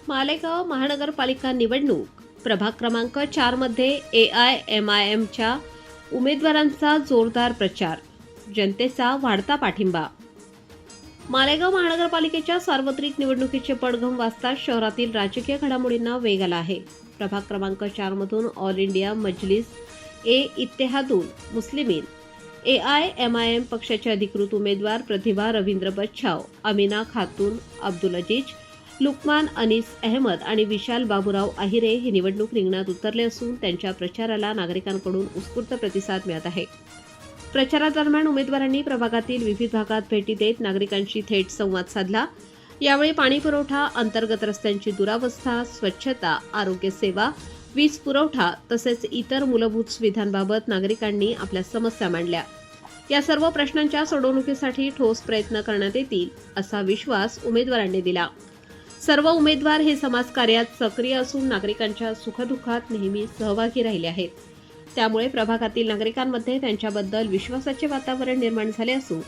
मालेगाव महानगरपालिका निवडणूक प्रभाग क्रमांक 4 मध्ये AIMIMच्या उमेदवारांचा जोरदार प्रचार, जनतेचा वाढता पाठिंबा। मालेगाव महानगरपालिकेच्या सार्वत्रिक निवडणुकीचे पडघम वाजता शहरातील राजकीय घडामोडींना वेग आला आहे। प्रभाग क्रमांक 4 मधून all India Majlis Ittehadul Muslimeen AIMIM पक्षाचे अधिकृत उमेदवार प्रतिभा रवींद्र बच्छाव, अमीना खातून अब्दुल अजीज, लुकमान अनीस अहमद आणि विशाल बाबूराव आहिरे हे निवडणूक रिंगणात उतरले असून त्यांच्या प्रचाराला नागरिकांकडून उत्स्फूर्त प्रतिसाद मिळत आहे। प्रचारादरम्यान उमेदवारांनी प्रभागातील विविध भागात भेटी देत नागरिकांशी थेट संवाद साधला। यावेळी पाणी पुरवठा, अंतर्गत रस्त्यांची दुरावस्था, स्वच्छता, आरोग्य सेवा, वीज पुरवठा तसेच इतर मूलभूत सुविधांबाबत नागरिकांनी आपल्या समस्या मांडल्या। या सर्व प्रश्नांच्या सोडवणुकीसाठी ठोस प्रयत्न करण्यात येतील असा विश्वास उमेदवारांनी दिला। सर्व उमेदवार हे समाजकार्यात सक्रिय असून नागरिकांच्या सुखदुःखात नेहमी सहभागी राहिले आहेत। त्यामुळे प्रभागातील नागरिकांमध्ये त्यांच्याबद्दल विश्वासाचे वातावरण निर्माण झाले असून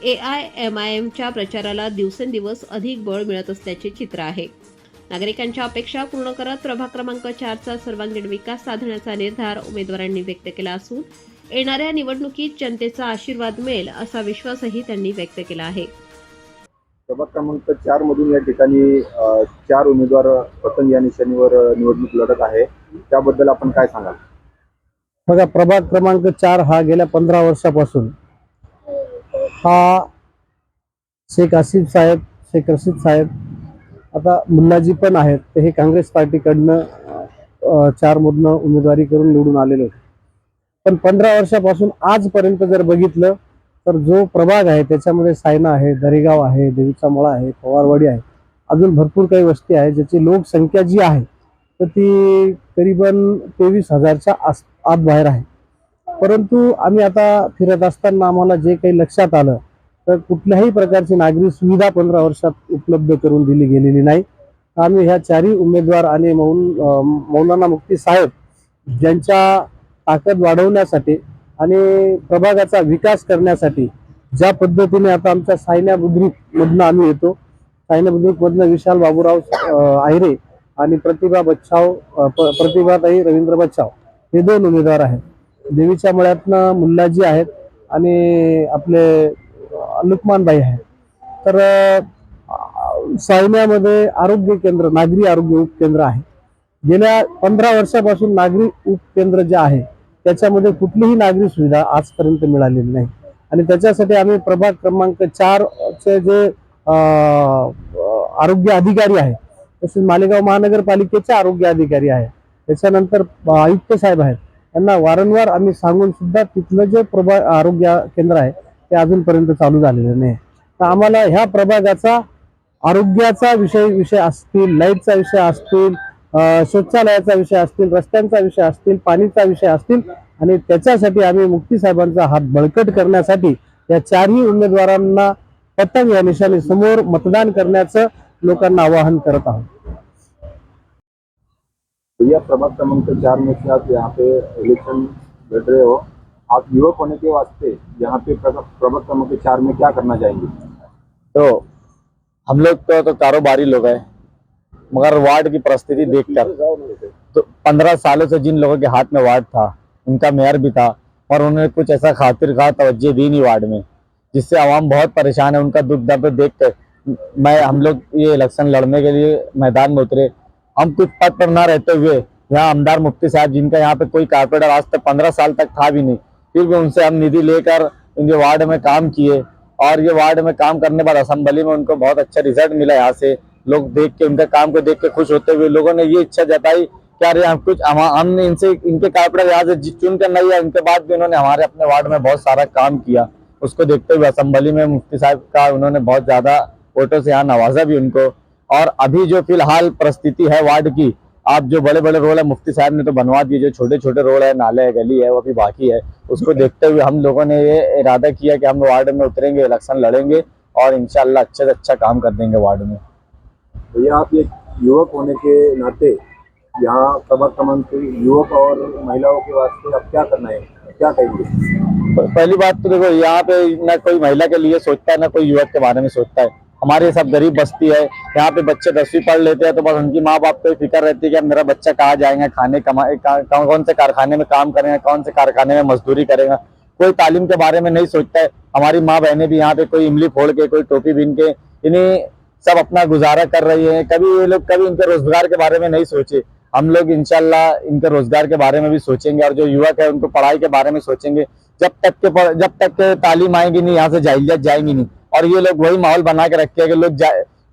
AIMIMच्या प्रचाराला दिवसेंदिवस अधिक बळ मिळत असल्याचे चित्र आहे। नागरिकांच्या अपेक्षा पूर्ण करत प्रभाग क्रमांक 4चा सर्वांगीण विकास साधण्याचा निर्धार उमेदवारांनी व्यक्त केला असून येणाऱ्या निवडणुकीत जनतेचा आशीर्वाद मिळेल असा विश्वासही त्यांनी व्यक्त केला आहे। प्रभाग क्रमांक 4 मधून या ठिकाणी 4 उमेदवार पतंग या निशाणीवर निवडणूक लढत आहे, त्याबद्दल आपण काय सांगाल? बघा, प्रभाग क्रमांक 4 हा गेल्या 15 वर्षापासून हा शेख आसिफ साहेब, शेख रशीद साहेब, आता मुल्लाजी पण आहेत, ते हे काँग्रेस पार्टीकडनं 4 मधनं उमेदवारी करून निवडून आलेले होते। पण 15 वर्षापासून आजपर्यंत जर बघितलं तर जो प्रभाग आहे त्याच्यामध्ये सायना आहे, दरेगाव आहे, देवीचा मळा आहे, पवारवाडी आहे, अजून भरपूर काही वस्ती आहे ज्याची लोकसंख्या जी आहे तर ती करीबन 23,000च्या आत बाहेर आहे। परंतु आम्ही आता फिरत असताना आम्हाला जे काही लक्षात आलं तर कुठल्याही प्रकारची नागरी सुविधा 15 वर्षात उपलब्ध करून दिली गेलेली नाही। आम्ही ह्या 4ही उमेदवार आणि मौलाना मुफ्ती साहेब ज्यांच्या ताकद वाढवण्यासाठी आणि प्रभागाचा विकास करण्यासाठी ज्या पद्धतीने आता आमच्या सायना बुद्रुक मधनं आम्ही येतो, सायना बुद्रुक मधनं विशाल बाबूराव आहिरे आणि प्रतिभाताई रवींद्र बच्छाव हे 2 उमेदवार आहेत। देवीच्या मळ्यातनं मुल्लाजी आहेत आणि आपले लुकमानबाई आहेत। तर सायन्यामध्ये आरोग्य केंद्र, नागरी आरोग्य उपकेंद्र आहे। गेल्या 15 वर्षापासून नागरी उपकेंद्र जे आहे त्याच्यामध्ये कुठलीही नागरी सुविधा आजपर्यंत मिळालेली नाही आणि त्याच्यासाठी आम्ही प्रभाग क्रमांक 4 चे जे आरोग्य अधिकारी आहे, तसेच मालेगाव महानगरपालिकेचे आरोग्य अधिकारी आहे, त्याच्यानंतर आयुक्त साहेब आहेत, त्यांना वारंवार आम्ही सांगून सुद्धा तिथलं जे आरोग्य केंद्र आहे ते अजूनपर्यंत चालू झालेलं नाही। तर आम्हाला ह्या प्रभागाचा आरोग्याचा विषय असतील, लाईटचा विषय असतील, शौचालयाचा विषय असतील, रस्त्यांचा विषय असतील, पाणीचा विषय असतील आणि त्याच्यासाठी आम्ही मुफ्ती साहेबांचा हात बळकट करण्यासाठी या 4ही उमेदवारांना पतंग या निशाणी समोर मतदान करण्याचं लोकांना आवाहन करत आहोत। यह प्रभाग क्रमांक 4 में से आप यहाँ पे इलेक्शन लड़ रहे हो, आप युवक होने के वास्ते यहाँ पे प्रभाग क्रमांक 4 में क्या करना चाहेंगे? तो हम लोग तो कारोबारी लोग हैं, मगर वार्ड की परिस्थिति देखकर तो 15 सालों से जिन लोगों के हाथ में वार्ड था, उनका मेयर भी था और उन्होंने कुछ ऐसा खातिर खा तवज्जो दी नहीं वार्ड में, जिससे आवाम बहुत परेशान है। उनका दुख दर्द देखकर हम लोग ये इलेक्शन लड़ने के लिए मैदान में उतरे। हम कुछ पद पर न रहते हुए यहाँ आमदार मुफ्ती साहब, जिनका यहाँ पे कोई कारपोरेटर आज तक 15 साल तक था भी नहीं, फिर भी उनसे हम निधि लेकर इनके वार्ड में काम किए और ये वार्ड में काम करने बाद असेंबली में उनको बहुत अच्छा रिजल्ट मिला। यहाँ से लोग देख के, उनका काम को देख के खुश होते हुए लोगों ने ये इच्छा जताई कि अरे हम कुछ हमने इनसे इनके कारपोरेटर यहाँ से चुन कर नहीं है, इनके बाद भी उन्होंने हमारे अपने वार्ड में बहुत सारा काम किया। उसको देखते हुए असेंबली में मुफ्ती साहब का उन्होंने बहुत ज्यादा वोटों से यहाँ नवाजा भी उनको। और अभी जो फिलहाल परिस्थिति है वार्ड की, आप जो बड़े बड़े रोड है मुफ्ती साहब ने तो बनवा दिए, जो छोटे छोटे रोड है, नाले है, गली है, वो अभी बाकी है। उसको देखते हुए हम लोगों ने ये इरादा किया कि हम वार्ड में उतरेंगे, इलेक्शन लड़ेंगे और इंशाल्लाह अच्छे से अच्छा काम कर देंगे वार्ड में। भैया, आप एक युवक होने के नाते यहाँ प्रभाग क्रमांक युवक और महिलाओं के वास्ते अब क्या करना है, क्या कहेंगे? पहली बात तो देखो, यहाँ पे ना कोई महिला के लिए सोचता है, ना कोई युवक के बारे में सोचता है। हमारे सब गरीब बस्ती है, यहाँ पे बच्चे 10वीं पढ़ लेते हैं तो बस उनकी माँ बाप को फिक्र रहती है कि मेरा बच्चा कहाँ जाएगा, खाने कमाए, कौन से कारखाने में काम करेगा, कौन से कारखाने में मजदूरी करेगा। कोई तालीम के बारे में नहीं सोचता है। हमारी माँ बहनें भी यहाँ पे कोई इमली फोड़ के, कोई टोपी बीन के, इन्हें सब अपना गुजारा कर रही है। कभी ये लोग कभी इनके रोजगार के बारे में नहीं सोचे। हम लोग इंशाल्लाह इनके रोजगार के बारे में भी सोचेंगे और जो युवक है उनको पढ़ाई के बारे में सोचेंगे। जब तक के तालीम आएगी नहीं, यहाँ से जाहिलियत जाएंगी नहीं। और ये लोग वही माहौल बना के रखे कि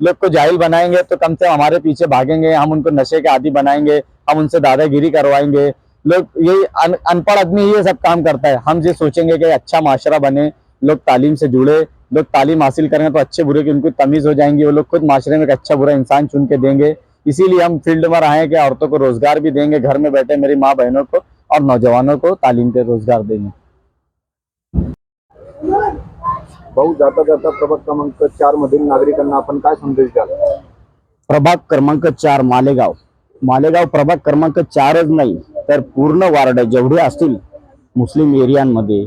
लोग को जाहिल बनाएंगे तो कम से कम हमारे पीछे भागेंगे, हम उनको नशे के आदी बनाएंगे, हम उनसे दादागिरी करवाएंगे। लोग यही अनपढ़ आदमी ये सब काम करता है। हम ये सोचेंगे कि अच्छा माशरा बने, लोग तालीम से जुड़े, लोग तालीम हासिल करेंगे तो अच्छे बुरे की उनको तमीज हो जाएंगी, वो लोग खुद माशरे में एक अच्छा बुरा इंसान चुन के देंगे। इसीलिए हम फील्ड में रहे कि औरतों को रोजगार भी देंगे, घर में बैठे मेरी माँ बहनों को और नौजवानों को तालीम के रोजगार देंगे। भाऊ, जाता जाता प्रभाग क्रमांक 4 मधील नागरिकांना आपण काय संदेश द्याल? प्रभाग क्रमांक 4 मालेगाव प्रभाग क्रमांक 4च नाही तर पूर्ण वार्ड जेवढे असतील मुस्लिम एरियांमध्ये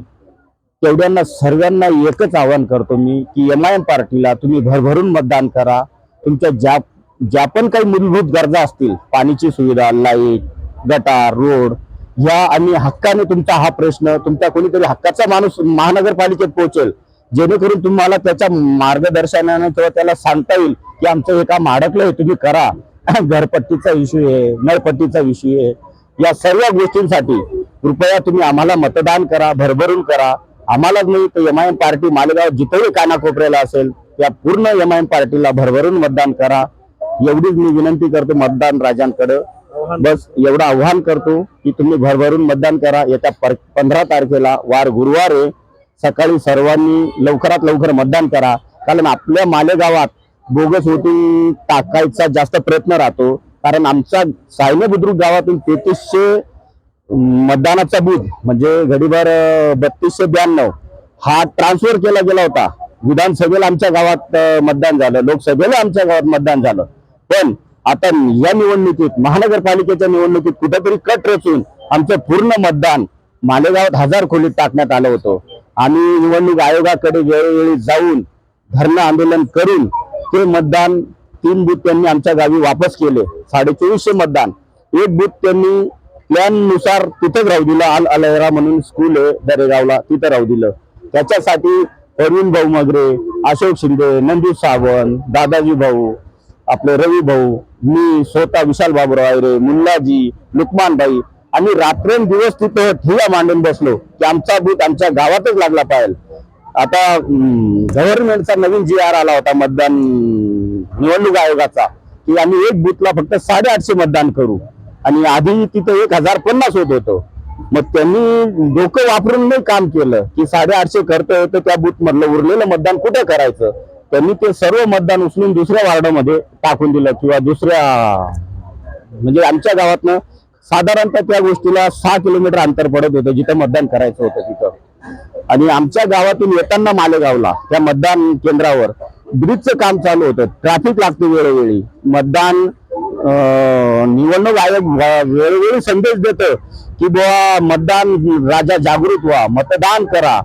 तेवढ्यांना सर्वांना एकच आवाहन करतो मी की MIM पार्टीला तुम्ही भरभरून मतदान करा। तुमच्या ज्या पण काही मूलभूत गरजा असतील, पाण्याची सुविधा, लाईट, गटार, रोड, या आणि हक्काने तुमचा हा प्रश्न तुमचा कोणीतरी हक्काचा माणूस महानगरपालिकेत पोहोचेल, जेणेकरून तुम्हाला त्याच्या मार्गदर्शनाने किंवा त्याला सांगता येईल की आमचं हे काम अडकलंय, तुम्ही करा। घरपट्टीचा इश्यू आहे, नळपट्टीचा इश्यू आहे, या सर्व गोष्टींसाठी कृपया तुम्ही आम्हाला मतदान करा, भरभरून करा। आम्हालाच नाही तर MIM पार्टी मालेगाव जिथेही कानाकोपऱ्याला असेल त्या पूर्ण MIM पार्टीला भरभरून मतदान करा, एवढीच मी विनंती करतो मतदान राजांकडे। बस एवढं आव्हान करतो की तुम्ही भरभरून मतदान करा। येत्या 15 तारखेला वार गुरुवार आहे, सकाळी सर्वांनी लवकरात लवकर मतदान करा, कारण आपल्या मालेगावात बोगस वोटिंग टाकायचा जास्त प्रयत्न राहतो। कारण आमचा सायने बुद्रुक गावातून 3300 मतदानाचा बूथ म्हणजे घडीभर 3292 हा ट्रान्सफर केला गेला होता। विधानसभेला आमच्या गावात मतदान झालं, लोकसभेला आमच्या गावात मतदान झालं, पण आता या निवडणुकीत महानगरपालिकेच्या निवडणुकीत कुठेतरी कट रचून आमचं पूर्ण मतदान मालेगावात 1000 खोलीत टाकण्यात आलं होतं। आम्ही निवडणूक आयोगाकडे वेळोवेळी जाऊन धरणं आंदोलन करून ते मतदान 3 बूथ त्यांनी आमच्या गावी वापस केले। 2450 मतदान, एक बूथ त्यांनी प्लॅन नुसार तिथेच राहू दिलं, अल अलहरा म्हणून स्कूल आहे दरेगावला, तिथं राहू दिलं। त्याच्यासाठी अरविंद भाऊ मगरे, अशोक शिंदे, नंदू सावंत, दादाजी भाऊ, आपले रवी भाऊ, मी स्वतः विशाल बाबूराव आयरे, मुल्लाजी, लुकमान भाई आणि रात्रंदिवस तिथे ठिया मांडून बसलो की आमचा बूथ आमच्या गावातच लागला पाहिजे। आता गव्हर्नमेंटचा नवीन GR आला होता मतदान निवडणूक आयोगाचा की आम्ही एक बूथला फक्त 850 मतदान करू आणि आधी तिथे 1050 होत होतं। मग त्यांनी डोकं वापरून नाही काम केलं की 850 करतोय तर त्या बूथ मधलं उरलेलं मतदान कुठे करायचं। त्यांनी ते सर्व मतदान उचलून दुसऱ्या वार्डामध्ये टाकून दिलं किंवा दुसऱ्या म्हणजे आमच्या गावातनं साधारणतः त्या गोष्टीला 6 किलोमीटर अंतर पडत होतं जिथं मतदान करायचं होतं तिथं। आणि आमच्या गावातून येताना मालेगावला त्या मतदान केंद्रावर ब्रिजचं काम चालू होतं, ट्रॅफिक लागते वेळोवेळी। मतदान निवडणूक आयोग वेळोवेळी संदेश देतो की बुवा मतदान राजा जागृत व्हा, मतदान करा,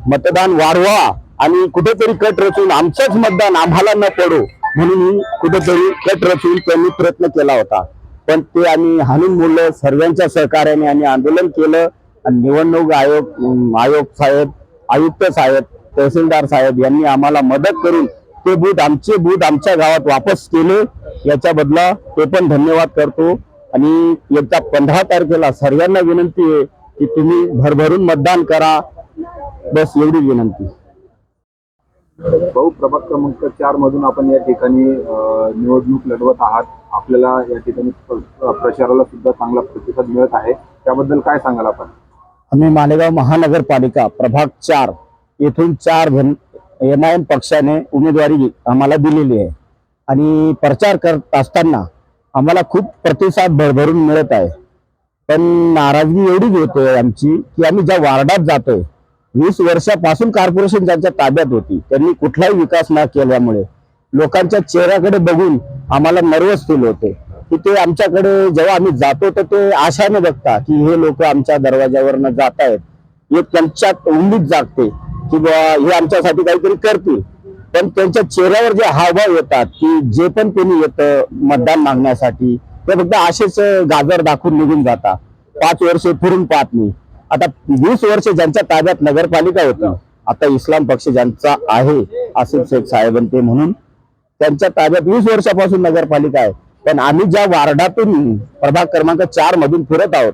मतदान वाढवा आणि कुठेतरी कट रचून आमचंच मतदान आम्हाला न पडो म्हणून कुठेतरी कट रचून त्यांनी प्रयत्न केला होता। पण ते आम्ही हाणून मोडलं सर्वांच्या सहकार्याने आणि आंदोलन केलं आणि निवडणूक आयोग साहेब, आयुक्त साहेब, तहसीलदार साहेब यांनी आम्हाला मदत करून ते बूथ आमच्या गावात वापस केले। याच्या बदला ते पण धन्यवाद करतो। आणि येत्या 15 तारखेला सर्वांना विनंती आहे की तुम्ही भरभरून मतदान करा, बस एवढी विनंती। भाऊ, प्रभाग क्रमांक 4 मधून आपण या ठिकाणी निवडणूक लढवत आहात, आपल्याला या ठिकाणी प्रचाराला सुद्धा चांगला प्रतिसाद मिळत आहे, त्याबद्दल काय सांगाल आपण? आम्ही मालेगाव महानगरपालिका प्रभाग 4 येथून 4 MIM पक्षाने उमेदवारी आम्हाला दिलेली आहे आणि प्रचार करत असताना आम्हाला खूप प्रतिसाद भरभरून मिळत आहे। पण नाराजगी एवढीच होते आमची की आम्ही ज्या वार्डात जातोय 20 वर्षापासून कॉर्पोरेशन ज्यांच्या ताब्यात होती त्यांनी कुठलाही विकास न केल्यामुळे लोकांच्या चेहऱ्याकडे बघून आम्हाला नर्वस फील होते की ते आमच्याकडे जेव्हा आम्ही जातो तर ते आशाने बघता की हे लोक आमच्या दरवाजावरनं जात आहेत, एक त्यांच्यात उम्मीद जागते की हे आमच्यासाठी काहीतरी करतील। पण त्यांच्या चेहऱ्यावर जे हावभाव येतात की जे पण कोणी येतं मतदान मागण्यासाठी ते फक्त असेच गाजर दाखवून निघून जातात. 5 वर्ष फिरून पाहत नाही. आता 20 वर्ष ज्यांच्या ताब्यात नगरपालिका होती, आता इस्लाम पक्ष ज्यांचा आहे आसिफ शेख साहेब ते म्हणून त्यांच्या ताब्यात 20 वर्षापासून नगरपालिका आहे. पण आम्ही ज्या वार्डातून प्रभाग क्रमांक 4 मधून फिरत आहोत,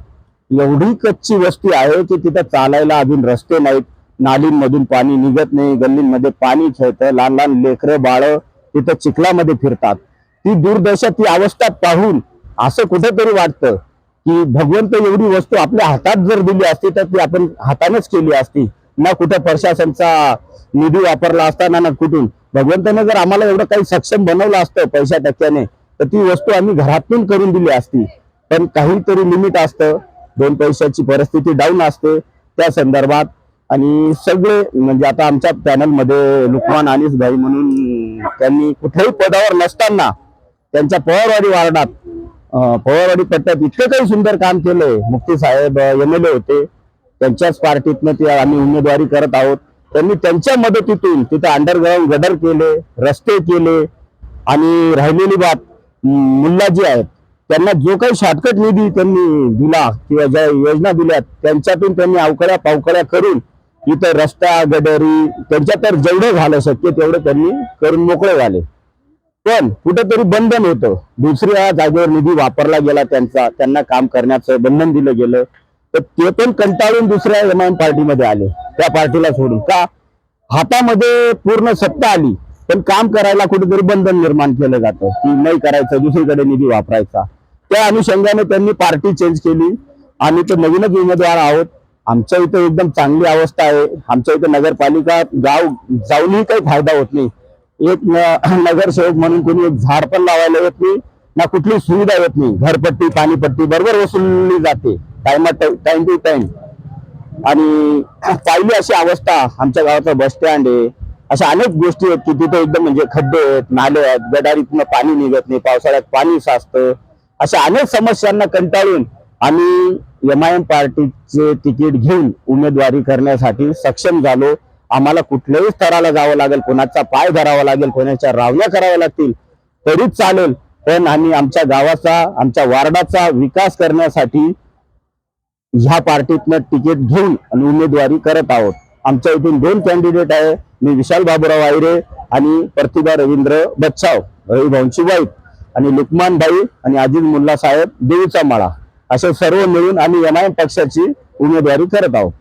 एवढी कच्ची वस्ती आहे की तिथं चालायला अजून रस्ते नाहीत, नालींमधून पाणी निघत नाही, गल्लींमध्ये पाणी खेळतं, लहान लहान लेकरं बाळ तिथं चिखलामध्ये फिरतात. ती दुर्दशा, ती अवस्था पाहून असं कुठेतरी वाटतं की भगवंत एवढी वस्तू आपल्या हातात जर दिली असती तर ती आपण हातानेच केली असती, ना कुठं प्रशासनचा निधी वापरला असता ना कुठून. भगवंताने जर आम्हाला एवढं काही सक्षम बनवलं असतं पैशा टक्क्याने तर ती वस्तू आम्ही घरातून करून दिली असती. पण काहीतरी लिमिट असतं, 2 पैशाची परिस्थिती डाऊन असते त्या संदर्भात. आणि सगळे म्हणजे आता आमच्या पॅनलमध्ये लुकमान अनिस भाई म्हणून त्यांनी कुठल्याही पदावर नसताना त्यांच्या पवारवाडी वार्डात पवारवाडी पट्ट्यात इतकं काही सुंदर काम केलंय. मुफ्ती साहेब MLA होते, त्यांच्याच पार्टीतनं ते आम्ही उमेदवारी करत आहोत. त्यांनी त्यांच्या मदतीतून तिथे अंडरग्राऊंड गटर केले, रस्ते केले. आणि राहिलेली बात मुल्लाजी आहेत, त्यांना जो काही शॉर्टकट निधी त्यांनी दिला किंवा ज्या योजना दिल्या त्यांच्यातून त्यांनी अवकळ्या पावकळ्या करून इथं रस्ता गटारी त्यांच्या तर जेवढं झालं शक्य तेवढं त्यांनी करून मोकळे झाले. पण कुठेतरी बंधन होतं, दुसऱ्या जागेवर निधी वापरला गेला त्यांचा, त्यांना काम करण्याचं बंधन दिलं गेलं. तर ते पण कंटाळून दुसऱ्या MIM पार्टीमध्ये आले, त्या पार्टीला सोडून. का? हातामध्ये पूर्ण सत्ता आली पण काम करायला कुठेतरी बंधन निर्माण केलं जातं की नाही करायचं, दुसरीकडे निधी वापरायचा. त्या अनुषंगाने त्यांनी पार्टी चेंज केली आणि तो नवीनच उमेदवार आहोत. आमच्या इथं एकदम चांगली अवस्था आहे. आमच्या इथं नगरपालिका गाव जाऊनही काही फायदा होत नाही. एक नगरसेवक म्हणून कोणी एक झाड पण लावायला येत नाही, ना कुठली सुविधा येत नाही. घरपट्टी पाणीपट्टी बरोबर वसुलली जाते टाइम टू टाइम. आणि पहिली अशी अवस्था आमच्या गावाचं बस स्टँड आहे, अशा अनेक गोष्टी आहेत की तिथे एकदम म्हणजे खड्डे आहेत, नाले आहेत, गटारीतनं पाणी निघत नाही, पावसाळ्यात पाणी साचतं. अशा अनेक समस्यांना कंटाळून आम्ही MIM पार्टीचे तिकीट घेऊन उमेदवारी करण्यासाठी सक्षम झालो. आम्हाला कुठल्याही स्तराला जावं लागेल, कोणाचा पाय धरावा लागेल, कोणाच्या रावण्या कराव्या लागतील तरीच चालेल, पण आम्ही आमच्या गावाचा, आमच्या वार्डाचा विकास करण्यासाठी ह्या पार्टीतनं तिकीट घेऊन आणि उमेदवारी करत आहोत. आमच्या इथून 2 कॅन्डिडेट आहे, मी विशाल बाबूराव आयरे आणि प्रतिभा रवींद्र बच्चाव, रविभाऊंची वाईफ, आणि लुकमान भाई आणि अजिज मुल्ला साहेब देवीचा माळा, असे सर्व मिळून आम्ही MIM पक्षाची उमेदवारी करत आहोत.